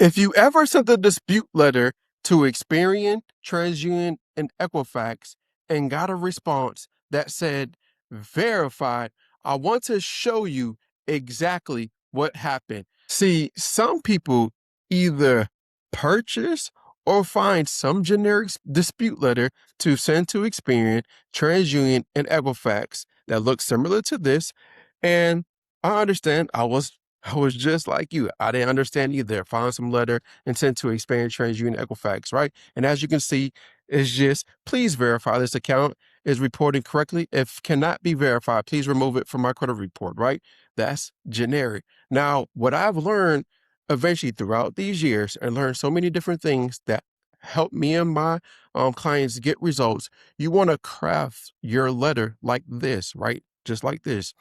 If you ever sent a dispute letter to Experian, TransUnion, and Equifax and got a response that said verified, I want to show you exactly what happened. See, some people either purchase or find some generic dispute letter to send to Experian, TransUnion, and Equifax that looks similar to this. And I understand I was just like you. I didn't understand either. Found some letter and sent to Experian, TransUnion, Equifax, right? And as you can see, it's just please verify this account is reporting correctly. If cannot be verified, please remove it from my credit report, right? That's generic. Now, what I've learned eventually throughout these years and learned so many different things that help me and my clients get results. You want to craft your letter like this, right? Just like this.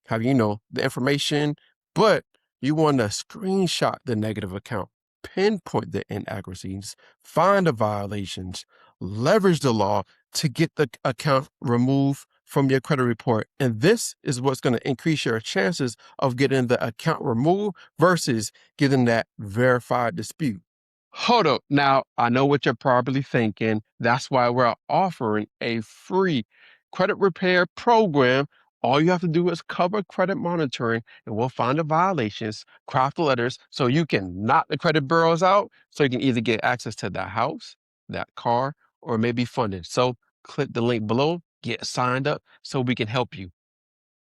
Have the information, but you want to screenshot the negative account, pinpoint the inaccuracies, find the violations, leverage the law to get the account removed from your credit report. And this is what's going to increase your chances of getting the account removed versus getting that verified dispute. Hold up. Now, I know what you're probably thinking. That's why we're offering a free credit repair program. All you have to do is cover credit monitoring, and we'll find the violations, craft the letters so you can knock the credit bureaus out so you can either get access to that house, that car, or maybe funding. So click the link below, get signed up so we can help you.